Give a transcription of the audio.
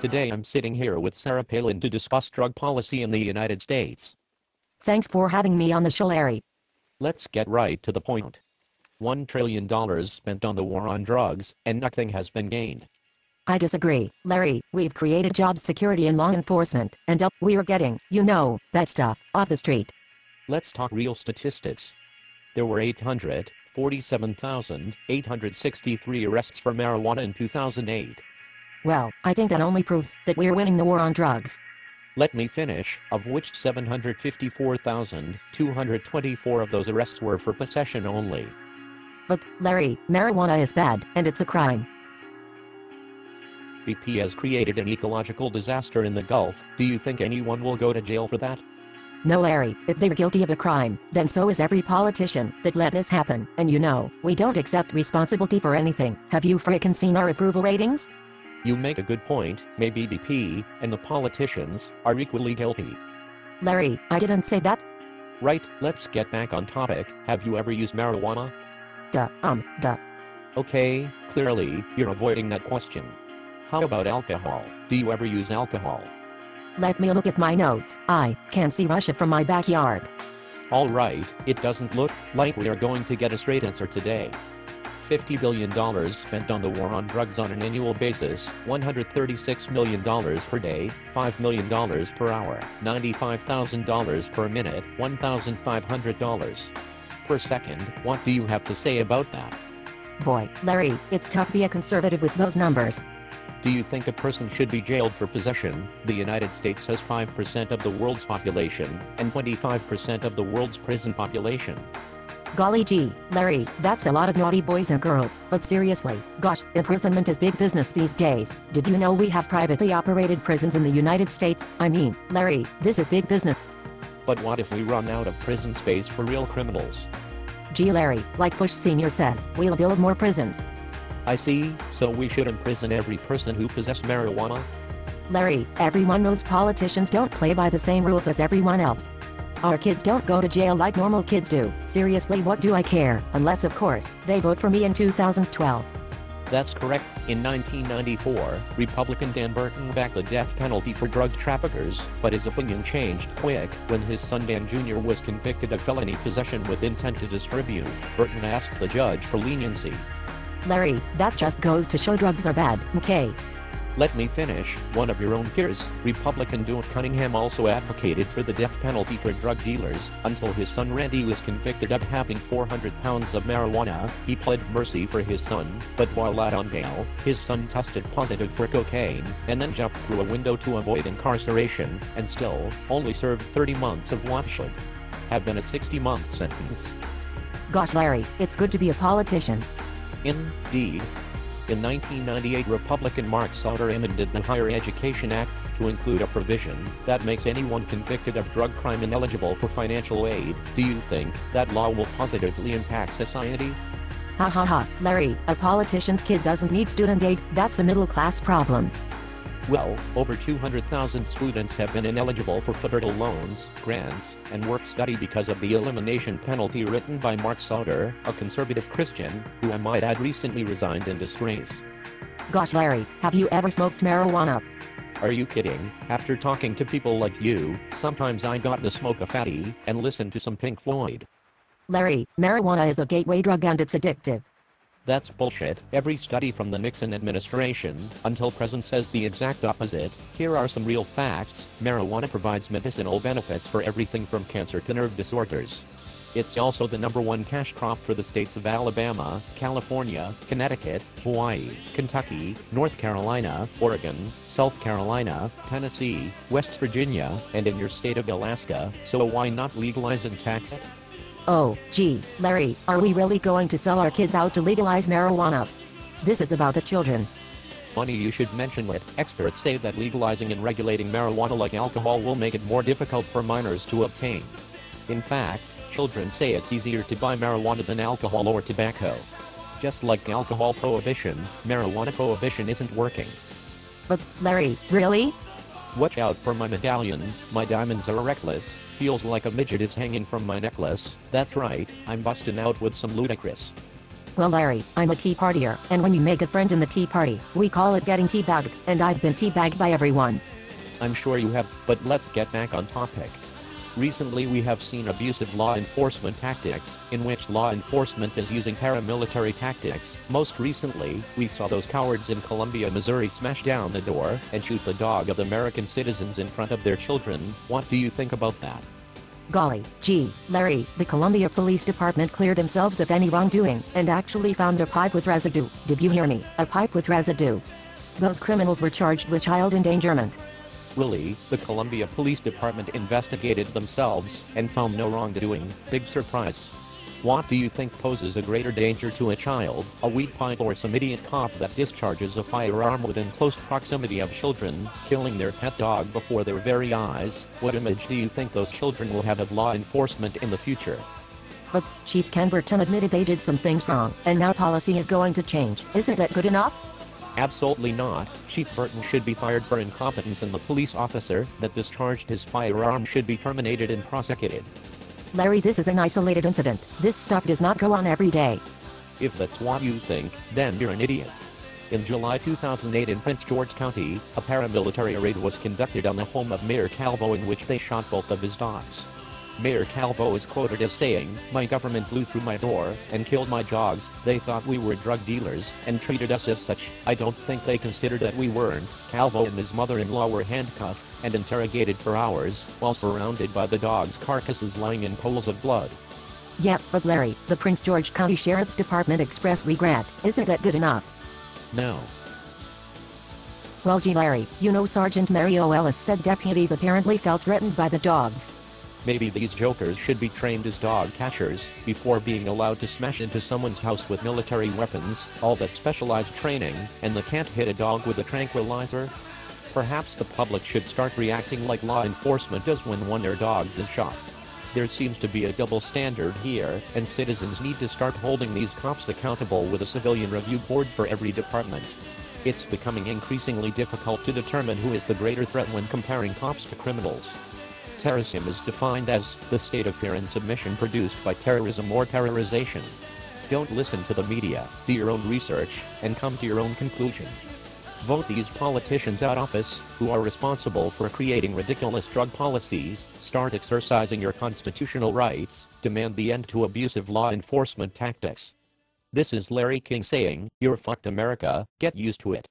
Today I'm sitting here with Sarah Palin to discuss drug policy in the United States. Thanks for having me on the show, Larry. Let's get right to the point. $1 trillion spent on the war on drugs, and nothing has been gained. I disagree, Larry. We've created job security in law enforcement, and we're getting, that stuff off the street. Let's talk real statistics. There were 847,863 arrests for marijuana in 2008. Well, I think that only proves that we're winning the war on drugs. Let me finish, of which 754,224 of those arrests were for possession only. But, Larry, marijuana is bad, and it's a crime. BP has created an ecological disaster in the Gulf. Do you think anyone will go to jail for that? No, Larry. If they're guilty of a crime, then so is every politician that let this happen. And we don't accept responsibility for anything. Have you frickin' seen our approval ratings? You make a good point. Maybe BP and the politicians are equally guilty. Larry, I didn't say that. Right, let's get back on topic. Have you ever used marijuana? Duh. Okay, clearly, you're avoiding that question. How about alcohol? Do you ever use alcohol? Let me look at my notes. I can see Russia from my backyard. Alright, it doesn't look like we are going to get a straight answer today. $50 billion spent on the war on drugs on an annual basis, $136 million per day, $5 million per hour, $95,000 per minute, $1,500 per second. What do you have to say about that? Boy, Larry, it's tough to be a conservative with those numbers. Do you think a person should be jailed for possession? The United States has 5% of the world's population, and 25% of the world's prison population. Golly gee, Larry, that's a lot of naughty boys and girls. But seriously, gosh, imprisonment is big business these days. Did you know we have privately operated prisons in the United States? I mean, Larry, this is big business. But what if we run out of prison space for real criminals? Gee, Larry, like Bush Sr. says, we'll build more prisons. I see, so we should imprison every person who possesses marijuana? Larry, everyone knows politicians don't play by the same rules as everyone else. Our kids don't go to jail like normal kids do. Seriously, what do I care? Unless, of course, they vote for me in 2012. That's correct. In 1994, Republican Dan Burton backed the death penalty for drug traffickers, but his opinion changed quick when his son Dan Jr. was convicted of felony possession with intent to distribute. Burton asked the judge for leniency. Larry, that just goes to show drugs are bad, okay? Let me finish. One of your own peers, Republican Stuart Cunningham, also advocated for the death penalty for drug dealers. Until his son Randy was convicted of having 400 pounds of marijuana, he pled mercy for his son, but while out on bail, his son tested positive for cocaine, and then jumped through a window to avoid incarceration, and still, only served 30 months of what should have been a 60-month sentence. Gosh, Larry, it's good to be a politician. Indeed. In 1998, Republican Mark Sauter amended the Higher Education Act to include a provision that makes anyone convicted of drug crime ineligible for financial aid. Do you think that law will positively impact society? Ha ha ha, Larry, a politician's kid doesn't need student aid. That's a middle-class problem. Well, over 200,000 students have been ineligible for federal loans, grants, and work study because of the elimination penalty written by Mark Sauter, a conservative Christian, who I might add recently resigned in disgrace. Gosh, Larry, have you ever smoked marijuana? Are you kidding? After talking to people like you, sometimes I got to smoke a fatty and listen to some Pink Floyd. Larry, marijuana is a gateway drug and it's addictive. That's bullshit. Every study from the Nixon administration until present says the exact opposite. Here are some real facts. Marijuana provides medicinal benefits for everything from cancer to nerve disorders. It's also the #1 cash crop for the states of Alabama, California, Connecticut, Hawaii, Kentucky, North Carolina, Oregon, South Carolina, Tennessee, West Virginia, and in your state of Alaska, so why not legalize and tax it? Oh, gee, Larry, are we really going to sell our kids out to legalize marijuana? This is about the children. Funny you should mention it. Experts say that legalizing and regulating marijuana like alcohol will make it more difficult for minors to obtain. In fact, children say it's easier to buy marijuana than alcohol or tobacco. Just like alcohol prohibition, marijuana prohibition isn't working. But, Larry, really? Watch out for my medallion, my diamonds are reckless, feels like a midget is hanging from my necklace. That's right, I'm busting out with some ludicrous Well, Larry, I'm a tea partier, and when you make a friend in the tea party, we call it getting teabagged, and I've been teabagged by everyone. I'm sure you have, but let's get back on topic. Recently we have seen abusive law enforcement tactics, in which law enforcement is using paramilitary tactics. Most recently, we saw those cowards in Columbia, Missouri smash down the door and shoot the dog of American citizens in front of their children. What do you think about that? Golly gee, Larry, the Columbia Police Department cleared themselves of any wrongdoing, and actually found a pipe with residue. Did you hear me? A pipe with residue. Those criminals were charged with child endangerment. Really, the Columbia Police Department investigated themselves and found no wrongdoing. Big surprise. What do you think poses a greater danger to a child, a weed pipe, or some idiot cop that discharges a firearm within close proximity of children, killing their pet dog before their very eyes? What image do you think those children will have of law enforcement in the future? But Chief Canberton admitted they did some things wrong, and now policy is going to change. Isn't that good enough? Absolutely not. Chief Burton should be fired for incompetence, and the police officer that discharged his firearm should be terminated and prosecuted. Larry, this is an isolated incident. This stuff does not go on every day. If that's what you think, then you're an idiot. In July 2008 in Prince George County, a paramilitary raid was conducted on the home of Mayor Calvo, in which they shot both of his dogs. Mayor Calvo is quoted as saying, "My government blew through my door and killed my dogs. They thought we were drug dealers and treated us as such. I don't think they considered that we weren't." Calvo and his mother-in-law were handcuffed and interrogated for hours while surrounded by the dogs' carcasses lying in pools of blood. Yeah, but Larry, the Prince George County Sheriff's Department expressed regret. Isn't that good enough? No. Well, gee, Larry, you know, Sergeant Mario Ellis said deputies apparently felt threatened by the dogs. Maybe these jokers should be trained as dog catchers before being allowed to smash into someone's house with military weapons, all that specialized training, and they can't hit a dog with a tranquilizer. Perhaps the public should start reacting like law enforcement does when one of their dogs is shot. There seems to be a double standard here, and citizens need to start holding these cops accountable with a civilian review board for every department. It's becoming increasingly difficult to determine who is the greater threat when comparing cops to criminals. Terrorism is defined as the state of fear and submission produced by terrorism or terrorization. Don't listen to the media, do your own research, and come to your own conclusion. Vote these politicians out of office, who are responsible for creating ridiculous drug policies. Start exercising your constitutional rights. Demand the end to abusive law enforcement tactics. This is Larry King saying, "You're fucked, America. Get used to it."